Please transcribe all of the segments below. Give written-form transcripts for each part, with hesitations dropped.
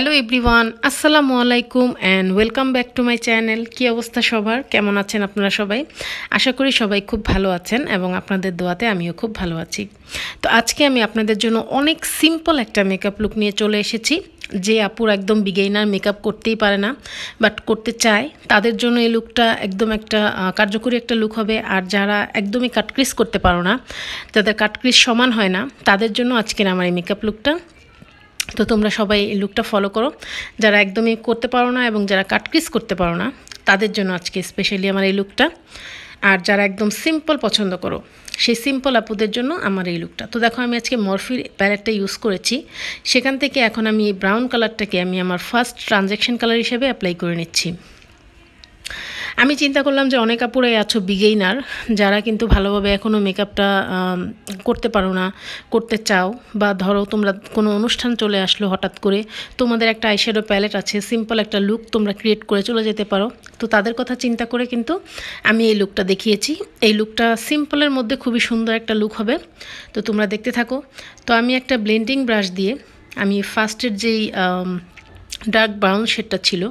Hello everyone, আসসালামু আলাইকুম and welcome back to my channel. কী অবস্থা সবার, কেমন আছেন আপনারা সবাই? আশা করি সবাই খুব ভালো আছেন এবং আপনাদের দোয়াতে আমিও খুব ভালো আছি। তো আজকে আমি আপনাদের জন্য অনেক সিম্পল একটা মেকআপ লুক নিয়ে চলে এসেছি। যে আপুর একদম বিগিনার মেকআপ করতেই পারে না বাট করতে চায়, তাদের জন্য এই লুকটা একদম একটা কার্যকরী একটা লুক হবে। আর যারা একদমই কাটক্রিজ করতে পারো না, যাদের কাটক্রিজ সমান হয় না, তাদের জন্য আজকের আমার এই মেকআপ লুকটা। তো তোমরা সবাই এই লুকটা ফলো করো। যারা একদমই করতে পারো না এবং যারা কাটক্রিজ করতে পারো না, তাদের জন্য আজকে স্পেশালি আমার এই লুকটা। আর যারা একদম সিম্পল পছন্দ করো, সেই সিম্পল আপুদের জন্য আমার এই লুকটা। তো দেখো, আমি আজকে মরফির প্যালেটটা ইউজ করেছি। সেখান থেকে এখন আমি এই ব্রাউন কালারটাকে আমি আমার ফার্স্ট ট্রানজ্যাকশন কালার হিসেবে অ্যাপ্লাই করে নিচ্ছি। আমি চিন্তা করলাম যে অনেক আপুরাই আছো বিগিনার, যারা কিন্তু ভালোভাবে এখনও মেকআপটা করতে পারো না, করতে চাও, বা ধরো তোমরা কোনো অনুষ্ঠান চলে আসলো হঠাৎ করে, তোমাদের একটা আইশ্যাডো প্যালেট আছে, সিম্পল একটা লুক তোমরা ক্রিয়েট করে চলে যেতে পারো। তো তাদের কথা চিন্তা করে কিন্তু আমি এই লুকটা দেখিয়েছি। এই লুকটা সিম্পলের মধ্যে খুবই সুন্দর একটা লুক হবে। তো তোমরা দেখতে থাকো। তো আমি একটা ব্লেন্ডিং ব্রাশ দিয়ে আমি ফার্স্টের যেই ডার্ক ব্রাউন শেডটা ছিল,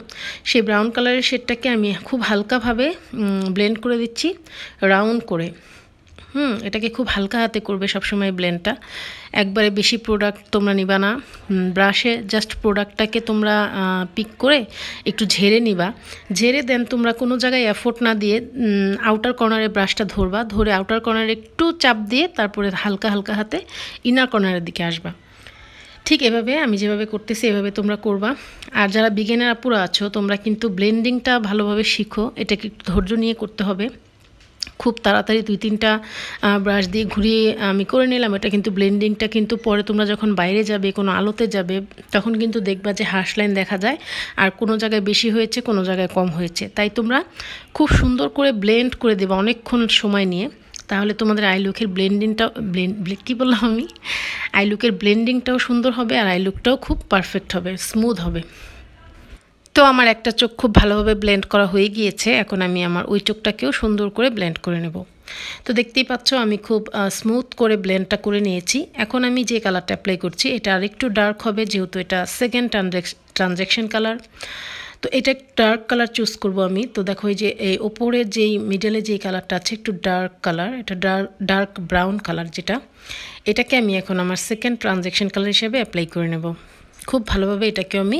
সেই ব্রাউন কালারের শেডটাকে আমি খুব হালকাভাবে ব্লেন্ড করে দিচ্ছি, রাউন্ড করে। এটাকে খুব হালকা হাতে করবে সবসময় ব্লেন্ডটা। একবারে বেশি প্রোডাক্ট তোমরা নিবা না, ব্রাশে জাস্ট প্রোডাক্টটাকে তোমরা পিক করে একটু ঝেড়ে নিবা। ঝেড়ে দেন তোমরা কোনো জায়গায় এফোর্ট না দিয়ে আউটার কর্নারে ব্রাশটা ধরবা, ধরে আউটার কর্নারে একটু চাপ দিয়ে তারপরে হালকা হালকা হাতে ইনার কর্নারের দিকে আসবা। ঠিক এভাবে আমি যেভাবে করতেছি এভাবে তোমরা করবা। আর যারা বিগিনার আপুরা আছো, তোমরা কিন্তু ব্লেন্ডিংটা ভালোভাবে শিখো। এটাকে একটু ধৈর্য নিয়ে করতে হবে। খুব তাড়াতাড়ি 2-3টা ব্রাশ দিয়ে ঘুরিয়ে আমি করে নিলাম। এটা কিন্তু ব্লেন্ডিংটা কিন্তু পরে তোমরা যখন বাইরে যাবে, কোনো আলোতে যাবে, তখন কিন্তু দেখবা যে হার্শ লাইন দেখা যায়, আর কোনো জায়গায় বেশি হয়েছে, কোনো জায়গায় কম হয়েছে। তাই তোমরা খুব সুন্দর করে ব্লেন্ড করে দেবে অনেকক্ষণ সময় নিয়ে। তাহলে তোমাদের আই লুকের আই লুকের ব্লেন্ডিংটাও সুন্দর হবে, আর আই লুকটাও খুব পারফেক্ট হবে, স্মুথ হবে। তো আমার একটা চোখ খুব ভালোভাবে ব্লেন্ড করা হয়ে গিয়েছে। এখন আমি আমার ওই চোখটাকেও সুন্দর করে ব্লেন্ড করে নেব। তো দেখতেই পাচ্ছ আমি খুব স্মুথ করে ব্লেন্ডটা করে নিয়েছি। এখন আমি যে কালারটা অ্যাপ্লাই করছি এটা আর একটু ডার্ক হবে, যেহেতু এটা সেকেন্ড ট্রানজ্যাকশন কালার। তো এটা ডার্ক কালার চুজ করব আমি। তো দেখো, এই যে এই ওপরের যেই মিডলে যেই কালারটা আছে একটু ডার্ক কালার, এটা ডার্ক ব্রাউন কালার যেটা, এটাকে আমি এখন আমার সেকেন্ড ট্রানজ্যাকশন কালার হিসেবে অ্যাপ্লাই করে নেব। খুব ভালোভাবে এটাকে আমি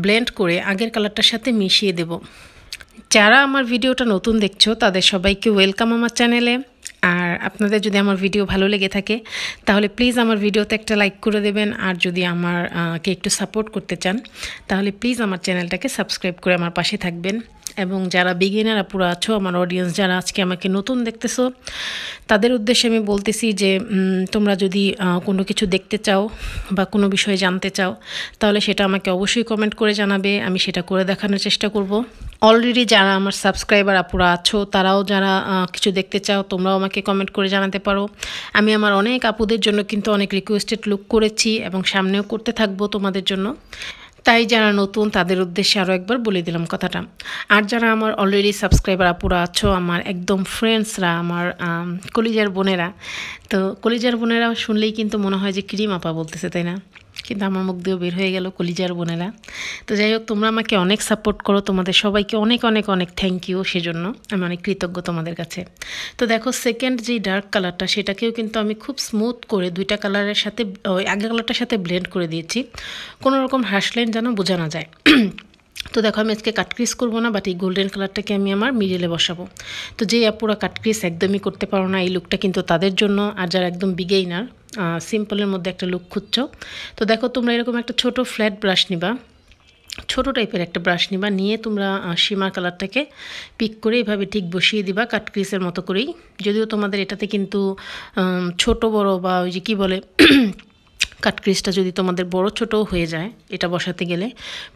ব্লেন্ড করে আগের কালারটার সাথে মিশিয়ে দেব। যারা আমার ভিডিওটা নতুন দেখছো, তাদের সবাইকে ওয়েলকাম আমার চ্যানেলে। আর আপনাদের যদি আমার ভিডিও ভালো লেগে থাকে, তাহলে প্লিজ আমার ভিডিওতে একটা লাইক করে দেবেন। আর যদি আমারকে একটু সাপোর্ট করতে চান, তাহলে প্লিজ আমার চ্যানেলটাকে সাবস্ক্রাইব করে আমার পাশে থাকবেন। এবং যারা বিগিনার আপুরা আছো, আমার অডিয়েন্স যারা আজকে আমাকে নতুন দেখতেছো, তাদের উদ্দেশ্যে আমি বলতেছি যে তোমরা যদি কোনো কিছু দেখতে চাও বা কোনো বিষয়ে জানতে চাও, তাহলে সেটা আমাকে অবশ্যই কমেন্ট করে জানাবে। আমি সেটা করে দেখানোর চেষ্টা করব। অলরেডি যারা আমার সাবস্ক্রাইবার আপুরা আছো, তারাও যারা কিছু দেখতে চাও, তোমরাও আমাকে কমেন্ট করে জানাতে পারো। আমি আমার অনেক আপুদের জন্য কিন্তু অনেক রিকোয়েস্টেড লুক করেছি এবং সামনেও করতে থাকবো তোমাদের জন্য। তাই যারা নতুন, তাদের উদ্দেশ্যে আরও একবার বলে দিলাম কথাটা। আর যারা আমার অলরেডি সাবস্ক্রাইবার আপুরা আছো, আমার একদম ফ্রেন্ডসরা, আমার কলিজার বোনেরা, তো কলিজার বোনেরা শুনলেই কিন্তু মনে হয় যে ক্রিম আপা বলতেছে, তাই না? কিন্তু আমার মুখ দিয়েও বের হয়ে গেল কলিজার বোনেরা। তো যাই হোক, তোমরা আমাকে অনেক সাপোর্ট করো, তোমাদের সবাইকে অনেক অনেক অনেক থ্যাংক ইউ। সেজন্য আমি অনেক কৃতজ্ঞ তোমাদের কাছে। তো দেখো, সেকেন্ড যে ডার্ক কালারটা, সেটাকেও কিন্তু আমি খুব স্মুথ করে দুইটা কালারের সাথে, ওই আগের কালারটার সাথে ব্লেন্ড করে দিয়েছি, কোনো রকম হার্শ লাইন যেন বোঝা না যায়। তো দেখো, আমি আজকে কাটক্রিজ করবো না, বাট এই গোল্ডেন কালারটাকে আমি আমার মিডিলে বসাবো। তো যেই আপুরা কাটক্রিজ একদমই করতে পারো না, এই লুকটা কিন্তু তাদের জন্য। আর যারা একদম বিগিনার, সিম্পলের মধ্যে একটা লুক খুঁজছো, তো দেখো তোমরা এরকম একটা ছোট ফ্ল্যাট ব্রাশ নিবা, ছোটো টাইপের একটা ব্রাশ নিবা, নিয়ে তোমরা শিমার কালারটাকে পিক করে এভাবে ঠিক বসিয়ে দিবা কাটক্রিজের মতো করেই। যদিও তোমাদের এটাতে কিন্তু ছোট বড় বা ওই যে কী বলে কাটক্রিজটা যদি তোমাদের বড় ছোটো হয়ে যায়, এটা বসাতে গেলে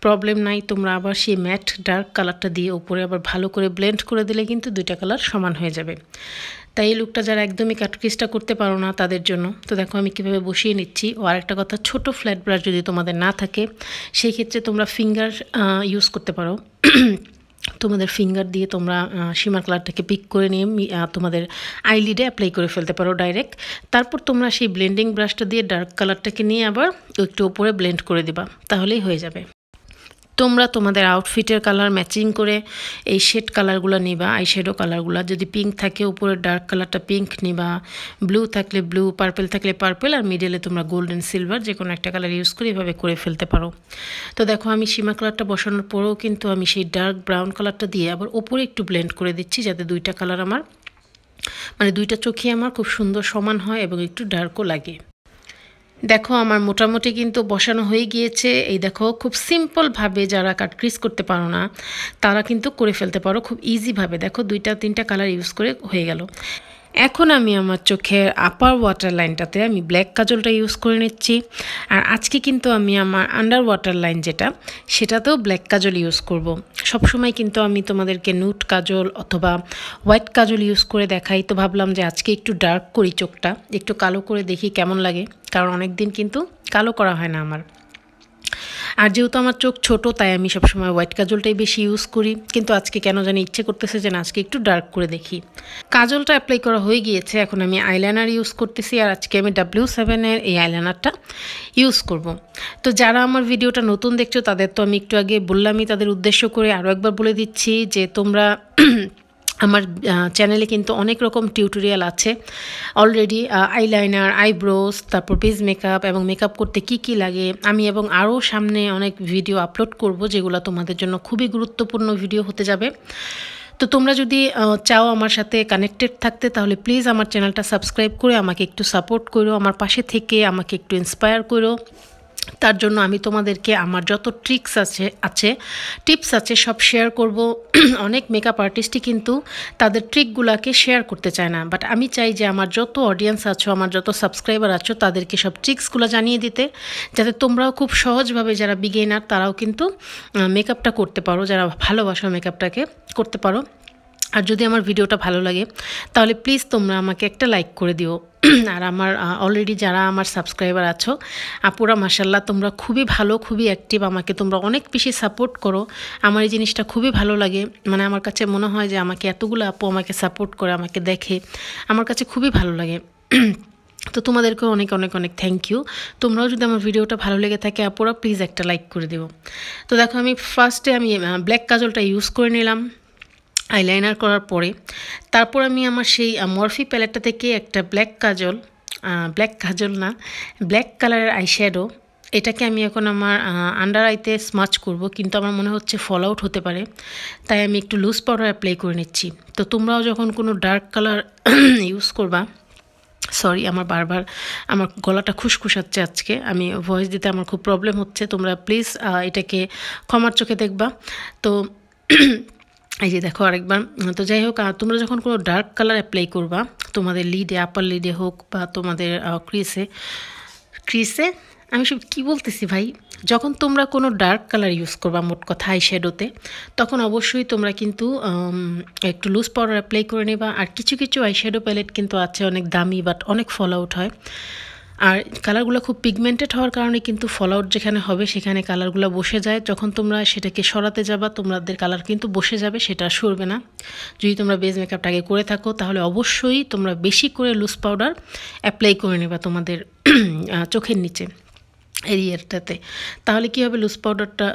প্রবলেম নাই। তোমরা আবার সেই ম্যাট ডার্ক কালারটা দিয়ে উপরে আবার ভালো করে ব্লেন্ড করে দিলে কিন্তু দুইটা কালার সমান হয়ে যাবে। তাই এই লুকটা যারা একদমই কাটক্রিজটা করতে পারো না, তাদের জন্য। তো দেখো আমি কীভাবে বসিয়ে নিচ্ছি। ও আরেকটা কথা, ছোট ফ্ল্যাট ব্রাশ যদি তোমাদের না থাকে, সেই ক্ষেত্রে তোমরা ফিঙ্গার ইউজ করতে পারো। তোমাদের ফিঙ্গার দিয়ে তোমরা শিমার কালারটাকে পিক করে নিয়ে তোমাদের আইলিডে অ্যাপ্লাই করে ফেলতে পারো ডাইরেক্ট। তারপর তোমরা সেই ব্লেন্ডিং ব্রাশটা দিয়ে ডার্ক কালারটাকে নিয়ে আবার একটু উপরে ব্লেন্ড করে দিবা, তাহলেই হয়ে যাবে। তোমরা তোমাদের আউটফিটের কালার ম্যাচিং করে এই শেড কালারগুলো নিবা, আই শ্যাডো কালারগুলো। যদি পিঙ্ক থাকে উপরে ডার্ক কালারটা পিঙ্ক নিবা, ব্লু থাকলে ব্লু, পার্পল থাকলে পার্পল, আর মিডলে তোমরা গোল্ডেন সিলভার যে কোনো একটা কালার ইউজ করে এভাবে করে ফেলতে পারো। তো দেখো আমি সীমা কালারটা বসানোর পরেও কিন্তু আমি সেই ডার্ক ব্রাউন কালারটা দিয়ে আবার উপরে একটু ব্লেন্ড করে দিচ্ছি, যাতে দুইটা কালার আমার মানে দুইটা চোখই আমার খুব সুন্দর সমান হয় এবং একটু ডার্কও লাগে। দেখো আমার মোটামুটি কিন্তু বসানো হয়ে গিয়েছে। এই দেখো খুব সিম্পলভাবে যারা কাট ক্রিজ করতে পারো না তারা কিন্তু করে ফেলতে পারো খুব ইজিভাবে। দেখো 2-3টা কালার ইউজ করে হয়ে গেল। এখন আমি আমার চোখের আপার ওয়াটার লাইনটাতে আমি ব্ল্যাক কাজলটা ইউজ করে নিচ্ছি। আর আজকে কিন্তু আমি আমার আন্ডার ওয়াটার লাইন যেটা সেটাতেও ব্ল্যাক কাজল ইউজ করব। সবসময় কিন্তু আমি তোমাদেরকে নুট কাজল অথবা হোয়াইট কাজল ইউজ করে দেখাই, তো ভাবলাম যে আজকে একটু ডার্ক করি, চোখটা একটু কালো করে দেখি কেমন লাগে, কারণ অনেক দিন কিন্তু কালো করা হয় না আমার। আর যেহেতু আমার চোখ ছোট তাই আমি সবসময় হোয়াইট কাজলটাই বেশি ইউজ করি, কিন্তু আজকে কেন জানি ইচ্ছে করতেছে যে না আজকে একটু ডার্ক করে দেখি। কাজলটা অ্যাপ্লাই করা হয়ে গিয়েছে, এখন আমি আইলাইনার ইউজ করতেছি। আর আজকে আমি W7-এর এই আইলাইনারটা ইউজ করব। তো যারা আমার ভিডিওটা নতুন দেখছো তাদের তো আমি একটু আগে বললামই, তাদের উদ্দেশ্য করে আরও একবার বলে দিচ্ছি যে তোমরা আমার চ্যানেলে কিন্তু অনেক রকম টিউটোরিয়াল আছে অলরেডি, আইলাইনার, আইব্রোজ, তারপর বেস মেকআপ এবং মেকআপ করতে কি কি লাগে। আমি এবং আরও সামনে অনেক ভিডিও আপলোড করব যেগুলো তোমাদের জন্য খুবই গুরুত্বপূর্ণ ভিডিও হতে যাবে। তো তোমরা যদি চাও আমার সাথে কানেক্টেড থাকতে তাহলে প্লিজ আমার চ্যানেলটা সাবস্ক্রাইব করে আমাকে একটু সাপোর্ট করো, আমার পাশে থেকে আমাকে একটু ইন্সপায়ার করো। তার জন্য আমি তোমাদেরকে আমার যত টিপস আছে সব শেয়ার করব। অনেক মেকআপ আর্টিস্টই কিন্তু তাদের ট্রিকগুলোকে শেয়ার করতে চায় না, বাট আমি চাই যে আমার যত অডিয়েন্স আছো, আমার যত সাবস্ক্রাইবার আছো তাদেরকে সব ট্রিক্সগুলো জানিয়ে দিতে, যাতে তোমরাও খুব সহজভাবে যারা বিগিনার তারাও কিন্তু মেকআপটা করতে পারো, যারা ভালোবাসো মেকআপটাকে করতে পারো। আর যদি আমার ভিডিওটা ভালো লাগে তাহলে প্লিজ তোমরা আমাকে একটা লাইক করে দিও। আর আমার অলরেডি যারা আমার সাবস্ক্রাইবার আছো আপুরা মাশাল্লাহ তোমরা খুবই ভালো, খুবই অ্যাক্টিভ, আমাকে তোমরা অনেক বেশি সাপোর্ট করো। আমার এই জিনিসটা খুবই ভালো লাগে, মানে আমার কাছে মনে হয় যে আমাকে এতগুলো আপু আমাকে সাপোর্ট করে, আমাকে দেখে, আমার কাছে খুবই ভালো লাগে। তো তোমাদেরকে অনেক অনেক অনেক থ্যাংক ইউ। তোমরাও যদি আমার ভিডিওটা ভালো লেগে থাকে আপুরা প্লিজ একটা লাইক করে দিও। তো দেখো আমি ফার্স্টে আমি ব্ল্যাক কাজলটা ইউজ করে নিলাম আইলাইনার করার পরে। তারপর আমি আমার সেই মরফি প্যালেটটা থেকে একটা ব্ল্যাক কালারের আইশ্যাডো, এটাকে আমি এখন আমার আন্ডার আইতে স্মাচ করব, কিন্তু আমার মনে হচ্ছে ফল আউট হতে পারে, তাই আমি একটু লুজ পাউডার অ্যাপ্লাই করে নিচ্ছি। তো তোমরাও যখন কোনো ডার্ক কালার ইউজ করবা, সরি আমার বারবার আমার গলাটা খুশখুশাচ্ছে আজকে, আমি ভয়েস দিতে আমার খুব প্রবলেম হচ্ছে, তোমরা প্লিজ এটাকে ক্ষমার চোখে দেখবা। তো এই যে দেখো আরেকবার। তো যাই হোক, তোমরা যখন কোনো ডার্ক কালার অ্যাপ্লাই করবা তোমাদের লিডে, আপার লিডে হোক বা তোমাদের ক্রিসে আমি সব কী বলতেছি ভাই, যখন তোমরা কোনো ডার্ক কালার ইউজ করবা মোট কথা আইশ্যাডোতে, তখন অবশ্যই তোমরা কিন্তু একটু লুজ পাউডার অ্যাপ্লাই করে নেবা। আর কিছু কিছু আইশ্যাডো প্যালেট কিন্তু আছে অনেক দামি বাট অনেক ফল আউট হয়, আর কালারগুলো খুব পিগমেন্টেড হওয়ার কারণে কিন্তু ফল আউট যেখানে হবে সেখানে কালারগুলো বসে যায়। যখন তোমরা সেটাকে সরাতে যাবা তোমাদের কালার কিন্তু বসে যাবে, সেটা সরবে না। যদি তোমরা বেস মেকআপটা আগে করে থাকো তাহলে অবশ্যই তোমরা বেশি করে লুজ পাউডার অ্যাপ্লাই করে নেবা তোমাদের চোখের নিচে এরিয়াটাতে। তাহলে কী হবে, লুজ পাউডারটা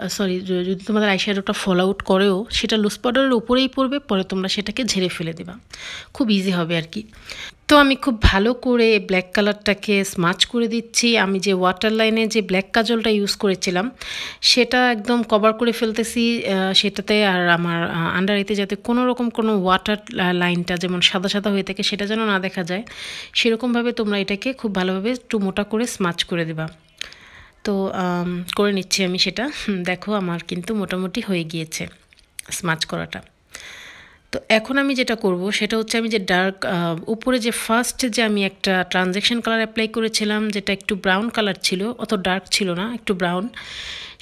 যদি তোমাদের আইশ্যাডোটা ফল আউট করেও সেটা লুজ পাউডারের উপরেই পড়বে, পরে তোমরা সেটাকে ঝেড়ে ফেলে দেবা, খুব ইজি হবে আর কি। তো আমি খুব ভালো করে ব্ল্যাক কালারটাকে স্মাচ করে দিচ্ছি। আমি যে ওয়াটার লাইনে যে ব্ল্যাক কাজলটা ইউজ করেছিলাম সেটা একদম কভার করে ফেলতেছি সেটাতে, আর আমার আন্ডার আইতে যাতে কোনো রকম কোনো ওয়াটার লাইনটা যেমন সাদা সাদা হয়ে থাকে সেটা যেন না দেখা যায়, সেরকমভাবে তোমরা এটাকে খুব ভালোভাবে একটু মোটা করে স্মাচ করে দেবা। তো করে নিচ্ছি আমি সেটা। দেখো আমার কিন্তু মোটামুটি হয়ে গিয়েছে স্মাচ করাটা। তো এখন আমি যেটা করব সেটা হচ্ছে আমি যে ডার্ক উপরে যে ফার্স্ট যে আমি একটা ট্রানজ্যাকশন কালার অ্যাপ্লাই করেছিলাম যেটা একটু ব্রাউন কালার ছিল, অত ডার্ক ছিল না, একটু ব্রাউন,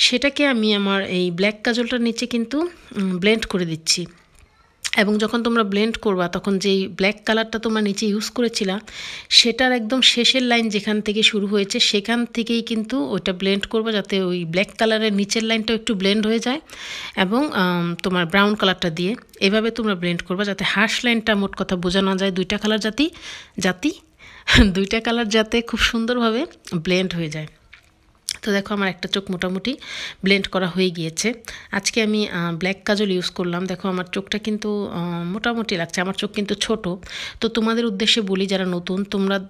সেটাকে আমি আমার এই ব্ল্যাক কাজলটার নিচে কিন্তু ব্লেন্ড করে দিচ্ছি। এবং যখন তোমরা ব্লেন্ড করবা তখন যেই ব্ল্যাক কালারটা তোমরা নিচে ইউজ করেছিলা সেটার একদম শেষের লাইন যেখান থেকে শুরু হয়েছে সেখান থেকেই কিন্তু ওইটা ব্লেন্ড করবা, যাতে ওই ব্ল্যাক কালারের নিচের লাইনটাও একটু ব্লেন্ড হয়ে যায় এবং তোমার ব্রাউন কালারটা দিয়ে এভাবে তোমরা ব্লেন্ড করবা, যাতে হার্শ লাইনটা মোট কথা বোঝা না যায়, দুইটা কালার যাতে খুব সুন্দরভাবে ব্লেন্ড হয়ে যায়। তো দেখো আমার একটা চোখ মোটামুটি ব্লেন্ড করা হয়ে গিয়েছে। আজকে আমি ব্ল্যাক কাজল ইউজ করলাম। দেখো আমার চোখটা কিন্তু মোটামুটি লাগছে। আমার চোখ কিন্তু ছোট। তো তোমাদের উদ্দেশ্যে বলি, যারা নতুন,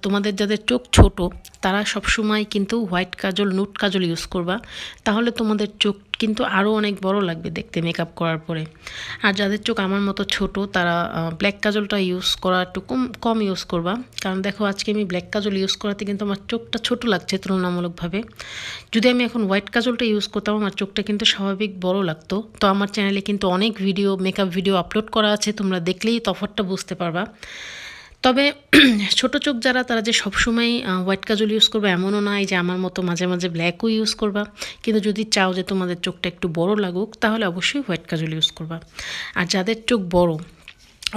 তোমাদের যাদের চোখ ছোট তারা সবসময় কিন্তু হোয়াইট কাজল, নুট কাজল ইউজ করবা। তাহলে তোমাদের চোখ কিন্তু আরও অনেক বড় লাগবে দেখতে মেকআপ করার পরে। আর যাদের চোখ আমার মতো ছোট তারা ব্ল্যাক কাজলটা ইউজ করা একটু কম ইউজ করবা। কারণ দেখো আজকে আমি ব্ল্যাক কাজল ইউজ করাতে কিন্তু আমার চোখটা ছোট লাগছে তুলনামূলকভাবে। যদি আমি এখন হোয়াইট কাজলটা ইউজ করতাম আমার চোখটা কিন্তু স্বাভাবিক বড় লাগতো। তো আমার চ্যানেলে কিন্তু অনেক মেকআপ ভিডিও আপলোড করা আছে, তোমরা দেখলেই তফাৎটা বুঝতে পারবা। তবে ছোট চোখ যারা, তারা যে সবসময় হোয়াইট কাজল ইউজ করবে এমনও নয়, যে আমার মতো মাঝে মাঝে ব্ল্যাকও ইউজ করবা। কিন্তু যদি চাও যে তোমাদের চোখটা একটু বড় লাগুক তাহলে অবশ্যই হোয়াইট কাজল ইউজ করবা। আর যাদের চোখ বড়,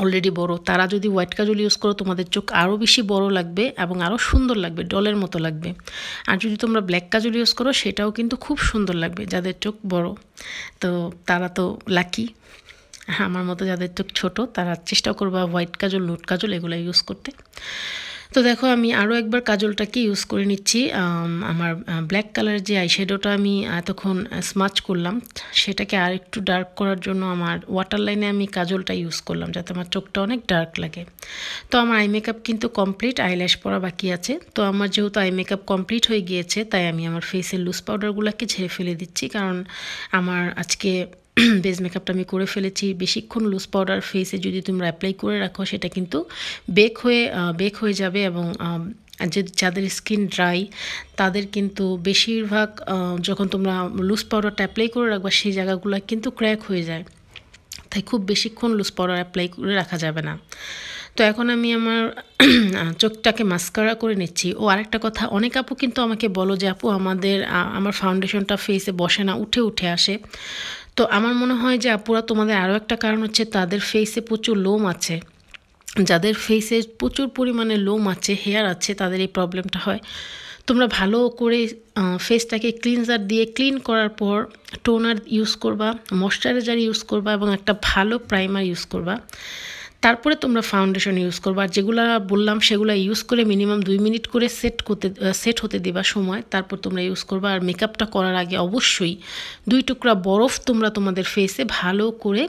অলরেডি বড়, তারা যদি হোয়াইট কাজল ইউজ করো তোমাদের চোখ আরও বেশি বড় লাগবে এবং আরও সুন্দর লাগবে, ডলের মতো লাগবে। আর যদি তোমরা ব্ল্যাক কাজল ইউজ করো সেটাও কিন্তু খুব সুন্দর লাগবে যাদের চোখ বড়। তো তারা তো লাকি। আমার মতো যাদের চোখ ছোট তারা চেষ্টা করবা হোয়াইট কাজল, নুট কাজল এগুলো ইউজ করতে। তো দেখো আমি আরও একবার কাজলটাকে ইউজ করে নিচ্ছি। আমার ব্ল্যাক কালারের যে আইশ্যাডোটা আমি এতক্ষণ স্মাচ করলাম সেটাকে আর একটু ডার্ক করার জন্য আমার ওয়াটার লাইনে আমি কাজলটা ইউজ করলাম, যাতে আমার চোখটা অনেক ডার্ক লাগে। তো আমার আই মেকআপ কিন্তু কমপ্লিট, আইল্যাশ পরা বাকি আছে। তো আমার যেহেতু আই মেকআপ কমপ্লিট হয়ে গিয়েছে তাই আমি আমার ফেসের লুজ পাউডারগুলোকে ঝেড়ে ফেলে দিচ্ছি। কারণ আমার আজকে বেস মেকআপটা আমি করে ফেলেছি। বেশিক্ষণ লুজ পাউডার ফেসে যদি তোমরা অ্যাপ্লাই করে রাখো সেটা কিন্তু বেক হয়ে যাবে, এবং যাদের স্কিন ড্রাই তাদের কিন্তু বেশিরভাগ যখন তোমরা লুজ পাউডারটা অ্যাপ্লাই করে রাখবা সেই জায়গাগুলো কিন্তু ক্র্যাক হয়ে যায়। তাই খুব বেশিক্ষণ লুজ পাউডার অ্যাপ্লাই করে রাখা যাবে না। তো এখন আমি আমার চোখটাকে মাস্কারা করে নিচ্ছি। ও আরেকটা কথা, অনেক আপু কিন্তু আমাকে বলো যে আপু আমার ফাউন্ডেশনটা ফেসে বসে না, উঠে আসে। তো আমার মনে হয় যে আপুরা, তোমাদের আরও একটা কারণ হচ্ছে তাদের ফেসে প্রচুর লোম আছে। যাদের ফেসে প্রচুর পরিমাণে লোম আছে, হেয়ার আছে, তাদের এই প্রবলেমটা হয়। তোমরা ভালো করে ফেসটাকে ক্লিনজার দিয়ে ক্লিন করার পর টোনার ইউজ করবা, ময়শ্চারাইজার ইউজ করবা এবং একটা ভালো প্রাইমার ইউজ করবা। তারপরে তোমরা ফাউন্ডেশন ইউজ করবা। আর যেগুলো বললাম সেগুলো ইউজ করে মিনিমাম 2 মিনিট করে সেট হতে দিবা সময়, তারপর তোমরা ইউজ করবা। আর মেকআপটা করার আগে অবশ্যই 2 টুকরা বরফ তোমরা তোমাদের ফেসে ভালো করে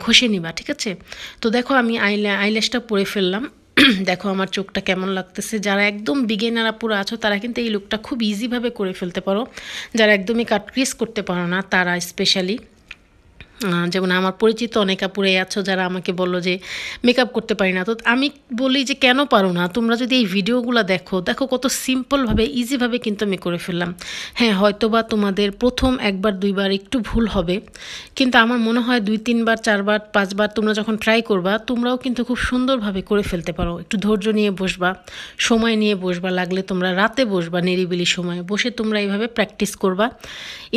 ঘষে নিবা, ঠিক আছে? তো দেখো আমি আইল্যাশটা পরে ফেললাম। দেখো আমার চোখটা কেমন লাগতেছে। যারা একদম বিগিনার আপুরা আছো তারা কিন্তু এই লুকটা খুব ইজিভাবে করে ফেলতে পারো। যারা একদমই কাট ক্রিজ করতে পারো না তারা স্পেশালি, যেমন আমার পরিচিত অনেক আপুরাই আছো যারা আমাকে বললো যে মেকআপ করতে পারি না। তো আমি বলি যে কেন পারো না, তোমরা যদি এই ভিডিওগুলো দেখো কত সিম্পলভাবে ইজিভাবে কিন্তু আমি করে ফেললাম। হ্যাঁ, হয়তোবা তোমাদের প্রথম 1বার 2বার একটু ভুল হবে, কিন্তু আমার মনে হয় 2 3বার 4বার 5বার তোমরা যখন ট্রাই করবা তোমরাও কিন্তু খুব সুন্দরভাবে করে ফেলতে পারো। একটু ধৈর্য নিয়ে বসবা, সময় নিয়ে বসবা, লাগলে তোমরা রাতে বসবা, নিরিবিলি সময়ে বসে তোমরা এইভাবে প্র্যাকটিস করবা।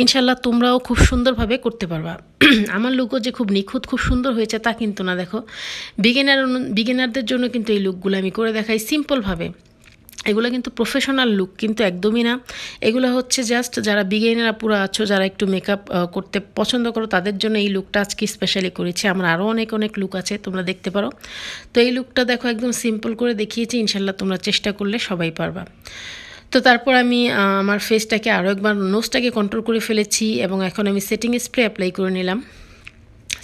ইনশাল্লাহ তোমরাও খুব সুন্দরভাবে করতে পারবা। আমার লুকও যে খুব নিখুঁত খুব সুন্দর হয়েছে তা কিন্তু না। দেখো বিগিনারদের জন্য কিন্তু এই লুকগুলো আমি করে দেখাই সিম্পলভাবে। এগুলো কিন্তু প্রফেশনাল লুক কিন্তু একদমই না। এগুলো হচ্ছে জাস্ট যারা বিগিনার পুরো আছো, যারা একটু মেকআপ করতে পছন্দ করো তাদের জন্য এই লুকটা আজকে স্পেশালি করেছি। আমার আরও অনেক লুক আছে, তোমরা দেখতে পারো। তো এই লুকটা দেখো একদম সিম্পল করে দেখিয়েছি, ইনশাল্লাহ তোমরা চেষ্টা করলে সবাই পারবা। তো তারপর আমি আমার ফেসটাকে আরও একবার নোজটাকে কন্ট্রোল করে ফেলেছি এবং এখন আমি সেটিং স্প্রে অ্যাপ্লাই করে নিলাম।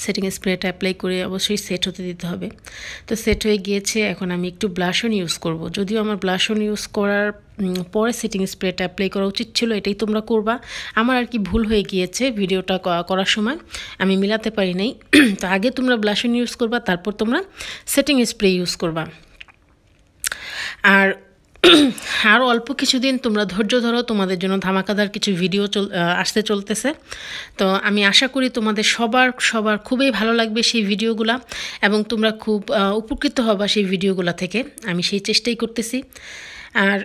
সেটিং স্প্রেটা অ্যাপ্লাই করে অবশ্যই সেট হতে দিতে হবে। তো সেট হয়ে গিয়েছে, এখন আমি একটু ব্লাশ অন ইউজ করব। যদিও আমার ব্লাশ অন ইউজ করার পরে সেটিং স্প্রেটা অ্যাপ্লাই করা উচিত ছিল, এটাই তোমরা করবা। আমার আর কি ভুল হয়ে গিয়েছে, ভিডিওটা করার সময় আমি মিলাতে পারি নাই। তো আগে তোমরা ব্লাশ অন ইউজ করবা, তারপর তোমরা সেটিং স্প্রে ইউজ করবা। আর আরও অল্প কিছুদিন তোমরা ধৈর্য ধরো, তোমাদের জন্য ধামাকাদার কিছু ভিডিও আসতে চলতেছে। তো আমি আশা করি তোমাদের সবার খুবই ভালো লাগবে সেই ভিডিওগুলা এবং তোমরা খুব উপকৃত হবা সেই ভিডিওগুলা থেকে। আমি সেই চেষ্টাই করতেছি। আর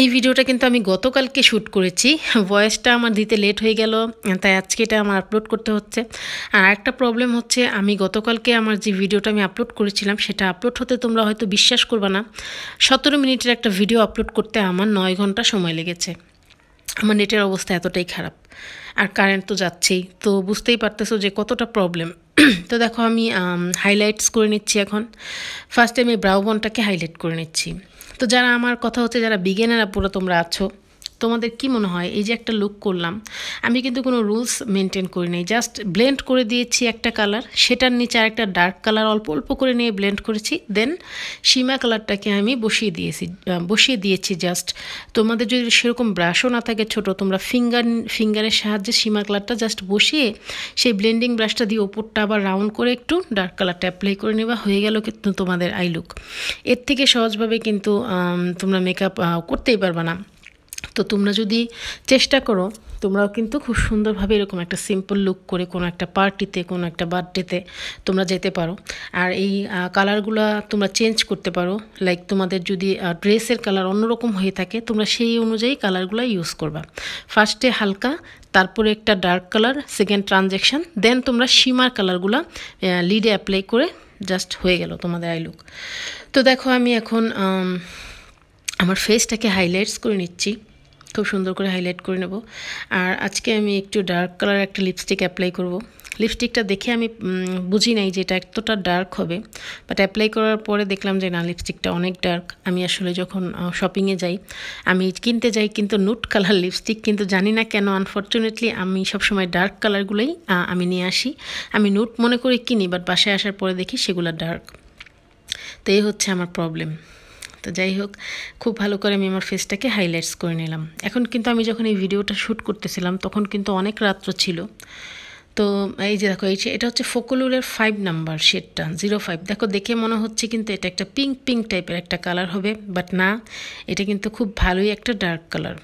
এই ভিডিওটা কিন্তু আমি গতকালকে শ্যুট করেছি, ভয়েসটা আমার দিতে লেট হয়ে গেল, তাই আজকে এটা আমার আপলোড করতে হচ্ছে। আর একটা প্রবলেম হচ্ছে, আমি গতকালকে আমার যে ভিডিওটা আমি আপলোড করেছিলাম সেটা আপলোড হতে তোমরা হয়তো বিশ্বাস করবে না, 17 মিনিটের একটা ভিডিও আপলোড করতে আমার 9 ঘন্টা সময় লেগেছে। আমার নেটের অবস্থা এতটাই খারাপ, আর কারেন্ট তো যাচ্ছেই, তো বুঝতেই পারতেছো যে কতটা প্রবলেম। তো দেখো আমি হাইলাইটস করে নিচ্ছি। এখন ফার্স্টে আমি ব্রাউ বনটাকে হাইলাইট করে নিচ্ছি। তো যারা আমার কথা হচ্ছে যারা বিগিনার আপুরা তোমরা আছো, তোমাদের কি মনে হয় এই যে একটা লুক করলাম, আমি কিন্তু কোনো রুলস মেনটেন করি নাই, জাস্ট ব্লেন্ড করে দিয়েছি একটা কালার, সেটার নিচে আরেকটা ডার্ক কালার অল্প অল্প করে নিয়ে ব্লেন্ড করেছি, দেন সীমা কালারটাকে আমি বসিয়ে দিয়েছি জাস্ট। তোমাদের যদি সেরকম ব্রাশও না থাকে ছোট, তোমরা ফিঙ্গারের সাহায্যে সীমা কালারটা জাস্ট বসিয়ে সেই ব্লেন্ডিং ব্রাশটা দিয়ে ওপরটা আবার রাউন্ড করে একটু ডার্ক কালারটা অ্যাপ্লাই করে নেওয়া, হয়ে গেল কিন্তু তোমাদের আই লুক। এর থেকে সহজভাবে কিন্তু তোমরা মেকআপ করতেই পারবে না। তো তোমরা যদি চেষ্টা করো, তোমরাও কিন্তু খুব সুন্দরভাবে এরকম একটা সিম্পল লুক করে কোনো একটা পার্টিতে, কোনো একটা বার্থডেতে তোমরা যেতে পারো। আর এই কালারগুলো তোমরা চেঞ্জ করতে পারো, লাইক তোমাদের যদি ড্রেসের কালার অন্যরকম হয়ে থাকে, তোমরা সেই অনুযায়ী কালারগুলো ইউজ করবা। ফার্স্টে হালকা, তারপরে একটা ডার্ক কালার, সেকেন্ড ট্রানজ্যাকশন, দেন তোমরা সীমার কালারগুলো লিডে অ্যাপ্লাই করে জাস্ট হয়ে গেল তোমাদের আই লুক। তো দেখো আমি এখন আমার ফেসটাকে হাইলাইটস করে নিচ্ছি, খুব সুন্দর করে হাইলাইট করে নেব। আর আজকে আমি একটু ডার্ক কালার একটা লিপস্টিক অ্যাপ্লাই করব। লিপস্টিকটা দেখে আমি বুঝি নাই যে এটা এতটা ডার্ক হবে, বাট অ্যাপ্লাই করার পরে দেখলাম যে না, লিপস্টিকটা অনেক ডার্ক। আমি আসলে যখন শপিংয়ে যাই, আমি কিনতে যাই কিন্তু নুট কালার লিপস্টিক, কিন্তু জানি না কেন আনফর্চুনেটলি আমি সবসময় ডার্ক কালারগুলোই আমি নিয়ে আসি। আমি নুট মনে করে কিনি, বাট বাসায় আসার পরে দেখি সেগুলো ডার্ক। তো এই হচ্ছে আমার প্রবলেম। তো যাই হোক, খুব ভালো করে আমি আমার ফেসটাকে হাইলাইটস করে নিলাম। এখন কিন্তু আমি যখন এই ভিডিওটা শ্যুট করতেছিলাম তখন কিন্তু অনেক রাত্র ছিল। তো এই যে দেখো, এটা হচ্ছে ফোকলুরের 5 নাম্বার শেডটা, 05। দেখো দেখে মনে হচ্ছে কিন্তু এটা একটা পিঙ্ক টাইপের একটা কালার হবে, বাট না, এটা কিন্তু খুব ভালোই একটা ডার্ক কালার।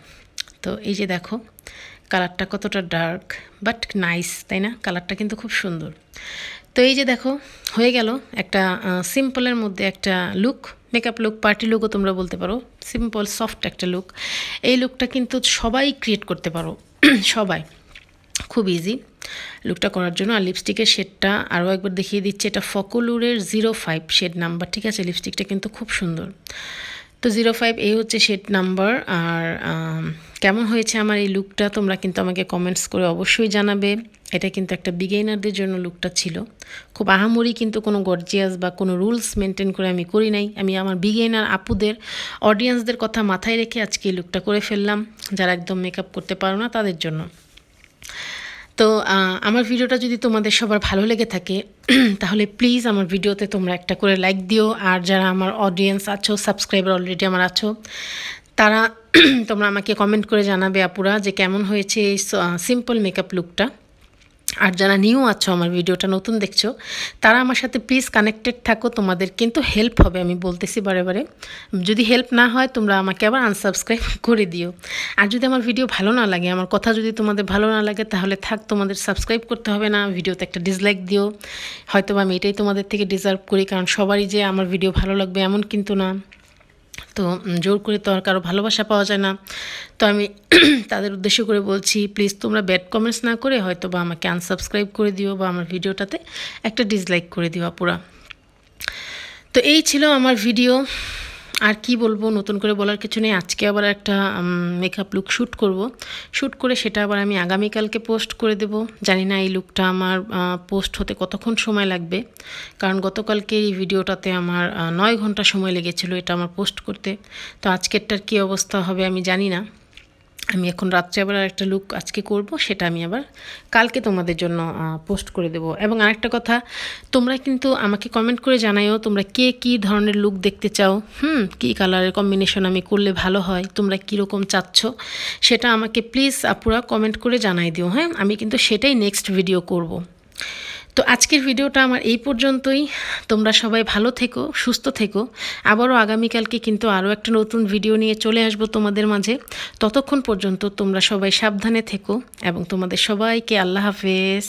তো এই যে দেখো কালারটা কতটা ডার্ক বাট নাইস, তাই না? কালারটা কিন্তু খুব সুন্দর। তো এই যে দেখো হয়ে গেল একটা সিম্পলের মধ্যে একটা লুক, মেকআপ লুক, পার্টি লুকও তোমরা বলতে পারো, সিম্পল সফট একটা লুক। এই লুকটা কিন্তু সবাই ক্রিয়েট করতে পারো, সবাই, খুব ইজি লুকটা করার জন্য। আর লিপস্টিকের শেডটা আরও একবার দেখিয়ে দিচ্ছে, এটা ফকলুরের 05 শেড নাম্বার, ঠিক আছে? লিপস্টিকটা কিন্তু খুব সুন্দর। তো 05 এই হচ্ছে শেড নাম্বার। আর কেমন হয়েছে আমার এই লুকটা তোমরা কিন্তু আমাকে কমেন্টস করে অবশ্যই জানাবে। এটা কিন্তু একটা বিগিনারদের জন্য লুকটা ছিল, খুব আহামরি কিন্তু কোনো গর্জিয়াস বা কোনো রুলস মেনটেন করে আমি করি নাই। আমি আমার বিগিনার আপুদের, অডিয়েন্সদের কথা মাথায় রেখে আজকে এই লুকটা করে ফেললাম, যারা একদম মেকআপ করতে পারো না তাদের জন্য। তো আমার ভিডিওটা যদি তোমাদের সবার ভালো লেগে থাকে তাহলে প্লিজ আমার ভিডিওতে তোমরা একটা করে লাইক দিও। আর যারা আমার অডিয়েন্স আছো, সাবস্ক্রাইবার অলরেডি আমার আছো, তারা তোমরা আমাকে কমেন্ট করে জানাবে আপুরা যে কেমন হয়েছে এই সিম্পল মেকআপ লুকটা। আর যারা নিউ আছো, আমার ভিডিওটা নতুন দেখছো, তারা আমার সাথে প্লিজ কানেক্টেড থাকো, তোমাদের কিন্তু হেল্প হবে। আমি বলতেছি বারে বারে, যদি হেল্প না হয় তোমরা আমাকে আবার আনসাবস্ক্রাইব করে দিও। আর যদি আমার ভিডিও ভালো না লাগে, আমার কথা যদি তোমাদের ভালো না লাগে, তাহলে থাক, তোমাদের সাবস্ক্রাইব করতে হবে না, ভিডিওতে একটা ডিসলাইক দিও। হয়তো আমি এটাই তোমাদের থেকে ডিজার্ভ করি, কারণ সবারই যে আমার ভিডিও ভালো লাগবে এমন কিন্তু না। তো জোর করে তো আর কারো ভালোবাসা পাওয়া যায় না। তো আমি তাদের উদ্দেশ্য করে বলছি, প্লিজ তোমরা ব্যাড কমেন্টস না করে হয়তো বা আমাকে আনসাবস্ক্রাইব করে দিও বা আমার ভিডিওটাতে একটা ডিসলাইক করে দিও আপুরা। তো এই ছিল আমার ভিডিও, আর কি বলবো, নতুন করে বলার কিছু নেই। আজকে আবার একটা মেকআপ লুক শ্যুট করে সেটা আবার আমি আগামীকালকে পোস্ট করে দেব। জানি না এই লুকটা আমার পোস্ট হতে কতক্ষণ সময় লাগবে, কারণ গতকালকে এই ভিডিওটাতে আমার 9 ঘন্টা সময় লেগেছিল এটা আমার পোস্ট করতে। তো আজকেরটার কী অবস্থা হবে আমি জানি না। আমি এখন রাত্রে আবার একটা লুক আজকে করব, সেটা আমি আবার কালকে তোমাদের জন্য পোস্ট করে দেব। এবং আরেকটা কথা, তোমরা কিন্তু আমাকে কমেন্ট করে জানাইও তোমরা কে কী ধরনের লুক দেখতে চাও, কী কালারের কম্বিনেশন আমি করলে ভালো হয়, তোমরা কীরকম চাচ্ছ সেটা আমাকে প্লিজ আপুরা কমেন্ট করে জানাই দিও। হ্যাঁ, আমি কিন্তু সেটাই নেক্সট ভিডিও করব। তো আজকের ভিডিওটা আমার এই পর্যন্তই। তোমরা সবাই ভালো থেকো, সুস্থ থেকো। আবারও আগামীকালকে কিন্তু আরও একটা নতুন ভিডিও নিয়ে চলে আসবো তোমাদের মাঝে। ততক্ষণ পর্যন্ত তোমরা সবাই সাবধানে থেকো এবং তোমাদের সবাইকে আল্লাহ হাফেজ।